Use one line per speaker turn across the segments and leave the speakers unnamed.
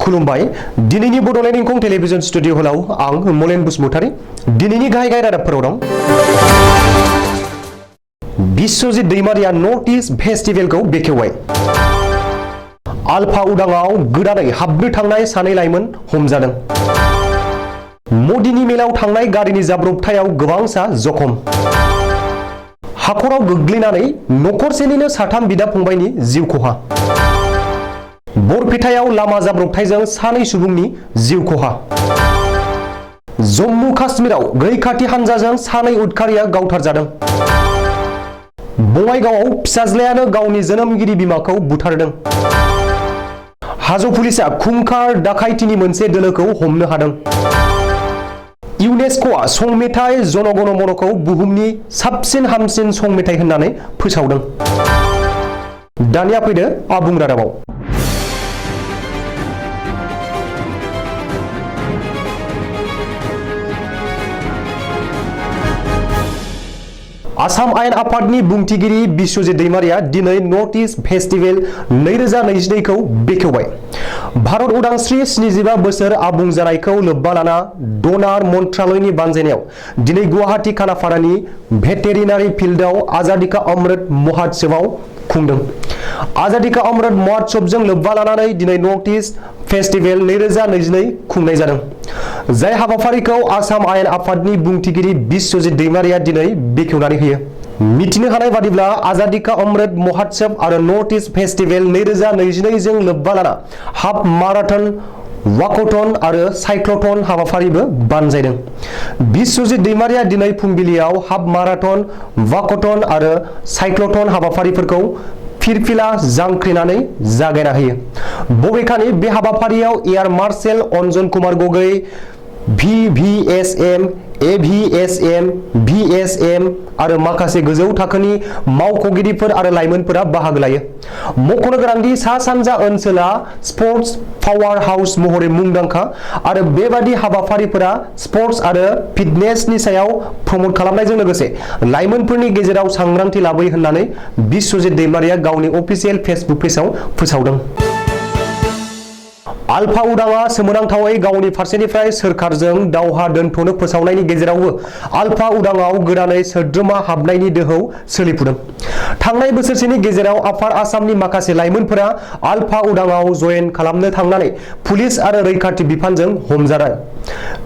खुलुमबाय दिनैनि बड'लेण्ड इंखं टेलिभिजन स्टुडिअ हलाव आं मलेन बसुमतारी दिनैनि गाहाय रादाबफोराव दं। बिश्वजित दैमारिया नर्थ इस्ट फेस्टिभेलखौ बेखेवबाय। आलफा उदाङाव गोदानै हाबनो थांनाय सानै लाइमोन हमजादों। मदिनि मेलाव थांनाय गारिनि जाब्रबथायाव गोबांसा जखम। हाखराव गोग्लैनानै नखरसेनिनो साथाम बिदा फंबायनि जिउ खहा। बरपेटायाव लामा जाब्रबथायजों सानै सुबुंनि जिउ खहा। जम्मु काश्मीराव रैखाथि हानजाजों सानै उदखारिया गावथारजादों। बङाइगावआव फिसाज्लायानो गावनि जोनोमगिरि बिमाखौ बुथारदों। हाजो पुलिसआ खुंखार दाखाइथिनि मोनसे दोलोखौ हमनो हादों। इउनेस्क'आ सं मेथाइ जन गण मन'खौ बुहुमनि साबसिन हामसिन सं मेथाइ होननानै फोसावदों। दानिया फैदो आबुं रादाबाव। आसाम आयेन आफादनि बुंथिगिरि बिश्वजित दैमारिया दिनै नर्थ इस्ट फेस्टिभेल 2022 खौ बेखेवबाय। भारत उदांस्रि 75 बोसोर आबुं जानायखौ लोब्बा लाना डनार मन्त्रालयनि बानजायनायाव दिनै गुवाहाटी खानाफारानि भेटेरिनारि फिल्डआव आजादी का अमृत महोत्सवआव खुंदों। आजादी का अमृत महोत्सवजों लोब्बा लानानै दिनै नर्थ इस्ट फेस्टिभेल 2022 खुंनाय जादों। जाय हाबाफारिखौ आसाम आयेन आफादनि बुंथिगिरि बिश्वजित दैमारिया दिनै बेखेवनानै होयो। मिथिनो हानाय बादिब्ला आजादी का अमृत महोत्सव आरो नर्थ इस्ट फेस्टिभेल 2022 जों लोब्बा लाना हाफ माराथन वाकथन आरो साइक्लथन हाबाफारिबो बानजायदों। बिश्वजित दैमारिया दिनै फुंबिलियाव हाफ माराथन वाकथन आरो साइक्लथन हाबाफारिफोरखौ फिरफिला जांख्रिनानै जागायना होयो। बबेखानि बे हाबाफारियाव एयार मार्शेल अन्जन Kumar Gogoi, VVSM, AVSM, VSM आरो माखासे गोजौ थाखोनि मावख'गिरिफोर आरो लाइमोनफोरा बाहागो लायो। मख'नो गोनांदि सा सानजा ओनसोला स्पर्ट्स पावार हाउस महरै मुंदांखा आरो बेबादि हाबाफारिफोरा स्पर्ट्स आरो फिटनेसनि सायाव प्रमोट खालामनायजों लोगोसे लाइमोनफोरनि गेजेराव सांग्रांथि लाबोयो होननानै बिश्वजित दैमारिया गावनि अफिसियेल फेसबुक पेजआव फोसावदों। आलफा उदाङा सोमोनांथावै गावनि फारसेनिफ्राय सोरखारजों दावहा दोनथ'नो फोसावनायनि गेजेरावबो आलफा उदाङाव गोदानै सोद्रोमा हाबनायनि दोहौ सोलिफुदों। थांनाय बोसोरसेनि गेजेराव आफार आसामनि माखासे लाइमोनफोरा आलफा उदाङाव जयेन खालामनो थांनानै पुलिस आरो रैखाथि बिफानजों हमजादों।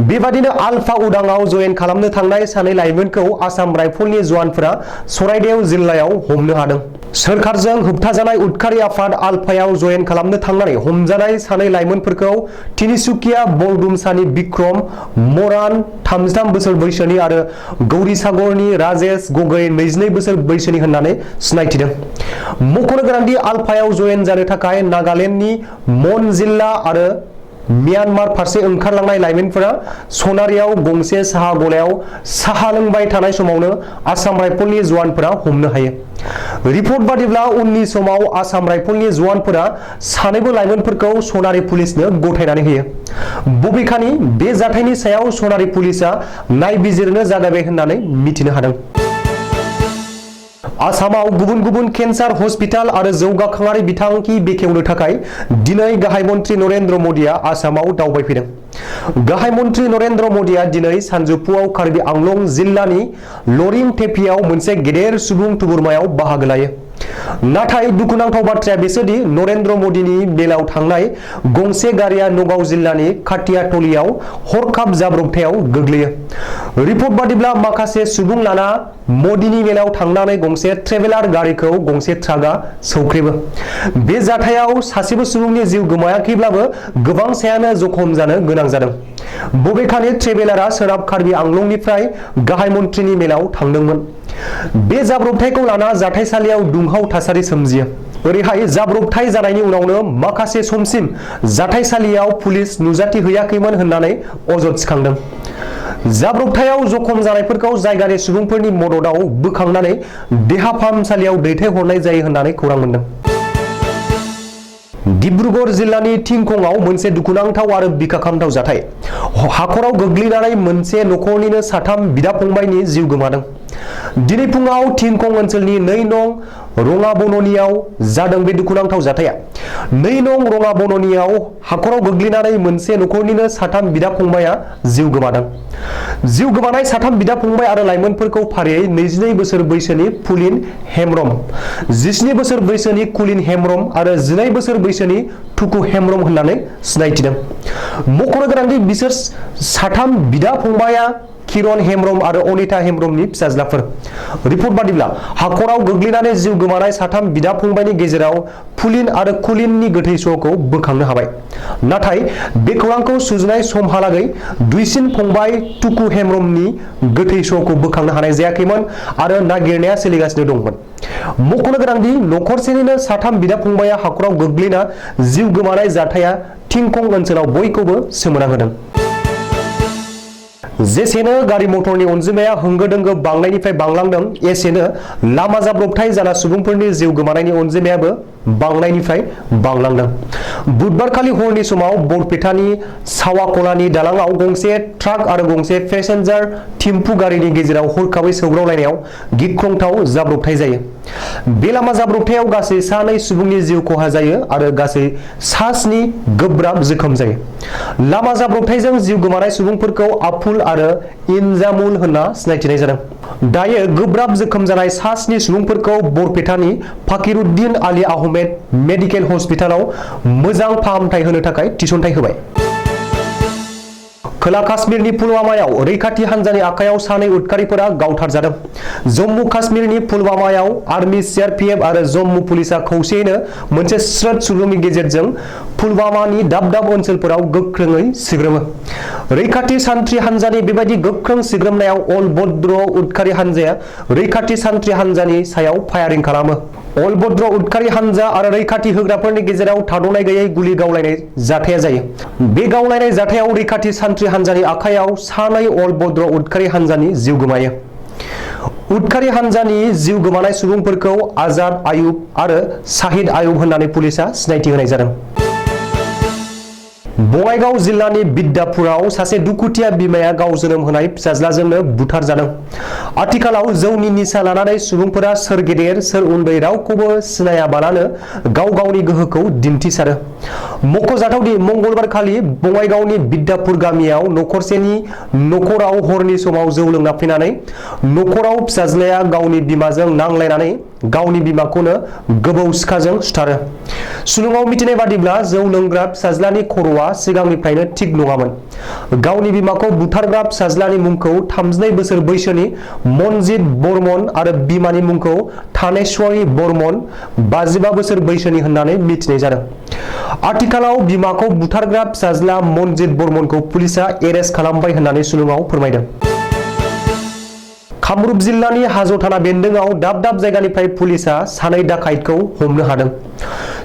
बेबादिनो आलफा उदाङाव जयेन खालामनो थांनाय सानै लाइमोनखौ आसाम राइफलनि जवानफोरा सराइदेव जिल्लायाव हमनो हादों। सोरखारजों होबथाजानाय उदखारि आफाद आलफायाव जयेन खालामनो थांनानै हमजानाय सानै लाइमोनफोरखौ तिनिसुकिया बरदुमसानि बिक्रम मरान 33 बोसोर बैसोनि आरो गौरीसागरनि राजेश गगৈ 22 बोसोर बैसोनि होननानै सिनायथिदों। मख'नो गोनांदि आलफायाव जयेन जानो थाखाय नागालेण्डनि मन जिल्ला आरो म्यानमार फारसे ओंखारलांनाय लाइमोनफोरा सनारियाव गंसे साहा गलायाव साहा लोंबाय थानाय समावनो आसाम राइफलनि जवानफोरा हमनो हायो। रिपर्ट बादिब्ला उननि समाव आसाम राइफलनि जवानफोरा सानैबो लाइमोनफोरखौ सनारि पुलिसनो गथायनानै होयो। बबेखानि बे जाथायनि सायाव सनारि पुलिसआ नायबिजिरनो जागायबाय होननानै मिथिनो हादों। आसामाव गुबुन गुबुन केन्सार हस्पिटाल आरो जौगाखांआरि बिथांखि बेखेवनो थाखाय दिनै गाहाय मन्त्रि नरेन्द्र मदिया आसामाव दावबायफैदों। गाहाय मन्त्रि नरेन्द्र मदिया दिनै सानजौफुआव कार्बि आंलं जिल्लानि लरिं टेपियाव मोनसे गेदेर सुबुं थुबुरमायाव बाहागो लायो। नाथाय दुखुनांथाव बाथ्राया बेसोदि नरेन्द्र मदिनि मेलाव थांनाय गंसे गारिया नगाव जिल्लानि खाथियाटलियाव हरखाब जाब्रबथायाव गोग्लैयो। रिपर्ट बादिब्ला माखासे सुबुं लाना मदिनि मेलाव थांनानै गंसे ट्रेभेलार गारिखौ गंसे ट्राकआ सौख्रेबो। बे जाथायाव सासेबो सुबुंनि जिउ गोमायाखैब्लाबो गोबां सायानो जखम जानो गोनां जादों। बबेखानि ट्रेभेलारआ सोनाब कार्बि आंलंनिफ्राय गाहाय मन्थ्रिनि मेलाव थांदोंमोन। बे जाब्रबथायखौ लाना जाथायसालियाव दुंहाव थासारि सोमजियो। ओरैहाय जाब्रबथाय जानायनि उनावनो माखासे समसिम जाथायसालियाव पुलिस नुजाथिहैयाखैमोन होननानै अजद थिखांदों। जाब्रबथायाव जखम जानायफोरखौ जायगानि सुबुंफोरनि मददाव बोखांनानै देहा फाहामसालियाव दैथायहरनाय जायो होननानै खौरां मोनदों। डिब्रुगढ़ जिल्लानि थिंखंआव मोनसे दुखुनांथाव आरो बिखाखांथाव जाथाय। हाखराव गोग्लैनानै मोनसे नखरनिनो साथाम बिदा फंबायनि जिउ गोमादों। दिनै फुङाव थिंखं ओनसोलनि 2 नं रङा बननियाव जादों बे दुखुनांथाव जाथाया। 2 नं रङा बननियाव हाखराव गोग्लैनानै मोनसे नखरनिनो 3 बिदा फंबाया जिउ गोमादों। जिउ गोमानाय 3 बिदा फंबाय आरो लाइमोनफोरखौ फारियै 22 बोसोर बैसोनि पुलिन हेम्ब्रम, 17 बोसोर बैसोनि कुलिन हेम्ब्रम आरो 12 बोसोर बैसोनि टुकु हेम्ब्रम होननानै सिनायथिदों। मख'नो गोनांदि बिसोर 3 बिदा फंबाया किरण हेम्ब्रम आरो अनिता हेम्ब्रमनि फिसाज्लाफोर। रिपर्ट बादिब्ला हाखराव गोग्लैनानै जिउ गोमानाय 3 बिदा फंबायनि गेजेराव पुलिन आरो कुलिननि गोथै सहखौ बोखांनो हाबाय। नाथाय बे खौरांखौ सुजुनाय समहालागै दुइसिन फंबाय टुकु हेम्ब्रमनि गोथै सहखौ बोखांनो हानाय जायाखैमोन आरो नागिरनाया सोलिगासिनो दंमोन। मख'नो गोनांदि नखरसेनिनो 3 बिदा फंबाया हाखराव गोग्लैना जिउ गोमानाय जाथाया थिंखं ओनसोलाव बयखौबो सोमोनांहोदों। जेसेनो गारि मटरनि अनजिमाया होंगो दोंगो बांनायनिफ्राय बांलांदों एसेनो लामा जाब्रबथाय जाना सुबुंफोरनि जिउ गोमानायनि अनजिमायाबो बांनायनिफ्राय बांलांदों। बुधबारखालि हरनि समाव बरपेटानि सावाकलानि दालांआव गंसे ट्राक आरो गंसे पेसेन्जार टेम्पु गारिनि गेजेराव हरखाबै सौग्रावलायनायाव गिख्रंथाव जाब्रबथाय जायो। बे लामा जाब्रबथायाव गासै 2 सुबुंनि जिउ खहा जायो आरो गासै 7 गोब्राब जोखोम जायो। लामा जाब्रबथायजों जिउ गोमानाय सुबुंफोरखौ आफुल आरो इनजामुल होनना सिनायथिनाय जादों। दायो गोब्राब जोखोम जानाय 7 सुबुंफोरखौ बरपेटानि फाकिरुद्दिन आली आहमेद मेडिकेल हस्पिटालाव मोजां फाहामथाय होनो थाखाय थिसनथाय होबाय। खोला काश्मीरनि पुलवामायाव रैखाथि हान्जानि आखायाव 2 उदखारिफोरा गावथारजादों। जम्मु काश्मीरनि पुलवामायाव आर्मी, सीआरपीएफ आरो जम्मु पुलिसा खौसेयैनो मोनसे स्रोद सुलुंनि गेजेरजों पुलवामानि दाब दाब ओनसोलफोराव गोख्रोङै सिग्रोमो। रैखाथि सान्थ्रि हान्जानि बेबायदि गोख्रों सिग्रोमनायाव अल बद्र उदखारि हान्जाया रैखाथि सान्थ्रि हान्जानि सायाव फायारिं खालामो। अल बद्र उदखारि हान्जा आरो रैखाथि होग्राफोरनि गेजेराव थाद'नाय गैयै गुलि गावलायनाय जाथाया जायो। बे गावलायनाय जाथायाव रैखाथि सान्थ्रि हान्जानि आखायाव 2 अल बद्र उदखारि हान्जानि जिउ गोमायो। उदखारि हान्जानि जिउ गोमानाय सुबुंफोरखौ आजाद आयुब आरो शाहिद आयुब होननानै पुलिसा सिनायथि होनाय जादों। बङाइगाव जिल्लानि बिद्दापुराव सासे दुखुथिया बिमाया गाव जोनोम होनाय फिसाज्लाजोंनो बुथारजादों। आथिखालाव जौनि निसा लानानै सुबुंफोरा सोर गेदेर सोर उन्दै रावखौबो सिनायाबालानो गाव गावनि गोहोखौ दिन्थिसारो। मख'जाथावदि मंगलबारखालि बङाइगावनि बिद्दापुर गामियाव नखरसेनि नखराव हरनि समाव जौ लोंना फैनानै नखराव फिसाज्लाया गावनि बिमाजों नांलायनानै गावनि बिमाखौनो गोबौ सिखाजों सुथारो। सुलुङाव मिथिनाय बादिब्ला जौ लोंग्रा फिसाज्लानि खर'आ सिगांनिफ्रायनो थिग नङामोन। गावनि बिमाखौ बुथारग्रा फिसाज्लानि मुंखौ 32 बोसोर बैसोनि मनजित बर्मन आरो बिमानि मुंखौ थानेश्वरी बर्मन 55 बोसोर बैसोनि होननानै मिथिनाय जादों। आथिखालाव बिमाखौ बुथारग्रा फिसाज्ला मनजित बर्मनखौ पुलिसा एरेस्ट खालामबाय होननानै सुलुङाव फोरमायदों। कामरुप जिल्लानि हाजो थाना बेन्दोंआव दाब दाब जायगानिफ्राय पुलिसा 2 डाकाइतखौ हमनो हादों।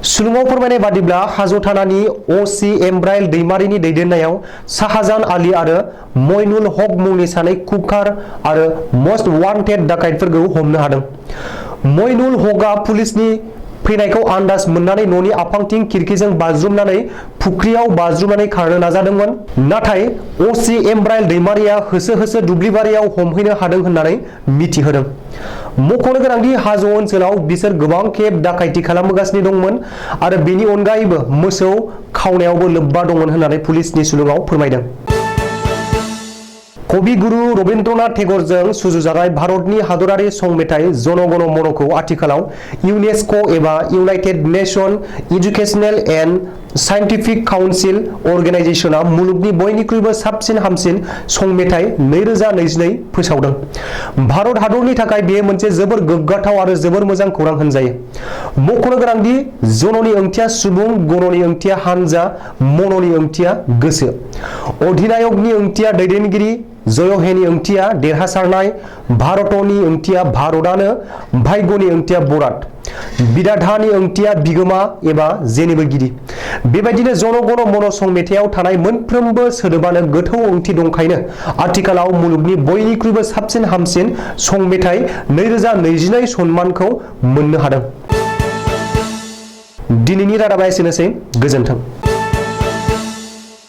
सुलुङाव फोरमायनाय बादिब्ला हाजो थानानि अ.सि. एमब्राइल दैमारिनि दैदेननायाव शाहजान आली आरो मइनुल हक मुंनि 2 कुख्यात आरो मस्ट वान्टेड डाकाइतफोरखौ हमनो हादों। मइनुल हकआ पुलिसनि फैनायखौ आन्दाज मोननानै न'नि आफांथिं खिरखिजों बाज्रुमनानै फुख्रियाव बाज्रुमनानै खारनो नाजादोंमोन। नाथाय अ.सि. एमब्राइल दैमारिया होसो होसो दुब्लिबारियाव हमहैनो हादों होननानै मिथिहोदों। मख'नो गोनांदि हाजो ओनसोलाव बिसोर गोबां खेब डाकाइति खालामबोगासिनो दंमोन आरो बेनि अनगायैबो मोसौ खावनायावबो लोब्बा दंमोन होननानै पुलिसनि सुलुङाव फोरमायदों। कवि गुरु रबीन्द्रनाथ टेगरजों सुजुजानाय भारतनि हादरारि सं मेथाइ जन गण मनखौ आथिखालाव इउनेस्क' एबा united nation educational and scientific council अर्गेनाइजेशनआ मुलुगनि बयनिख्रुइबो साबसिन हामसिन सं मेथाइ 2022 फोसावदों। भारत हादरनि थाखाय बेयो मोनसे जोबोर गोग्गाथाव आरो जोबोर मोजां खौरां होनजायो। मख'नो गोनांदि जननि ओंथिया सुबुं, गणनि ओंथिया हानजा, मननि ओंथिया गोसो, अधिनायकनि ओंथिया दैदेनगिरि, जयहेनि ओंथिया देरहासारनाय, भारतनि ओंथिया भारतआनो, भाग्यनि ओंथिया बराद, बिधातानि ओंथिया बिगोमा एबा जेनिबोगिरि। बेबायदिनो जन गण मन सं मेथाइयाव थानाय मोनफ्रोमबो सोदोबानो गोथौ ओंथि दंखायनो आथिखालाव मुलुगनि बयनिख्रुइबो साबसिन हामसिन सं मेथाइ 2022 सन्मानखौ मोननो हादों। दिनैनि रादाबा एसेनोसै। गोजोन्थों।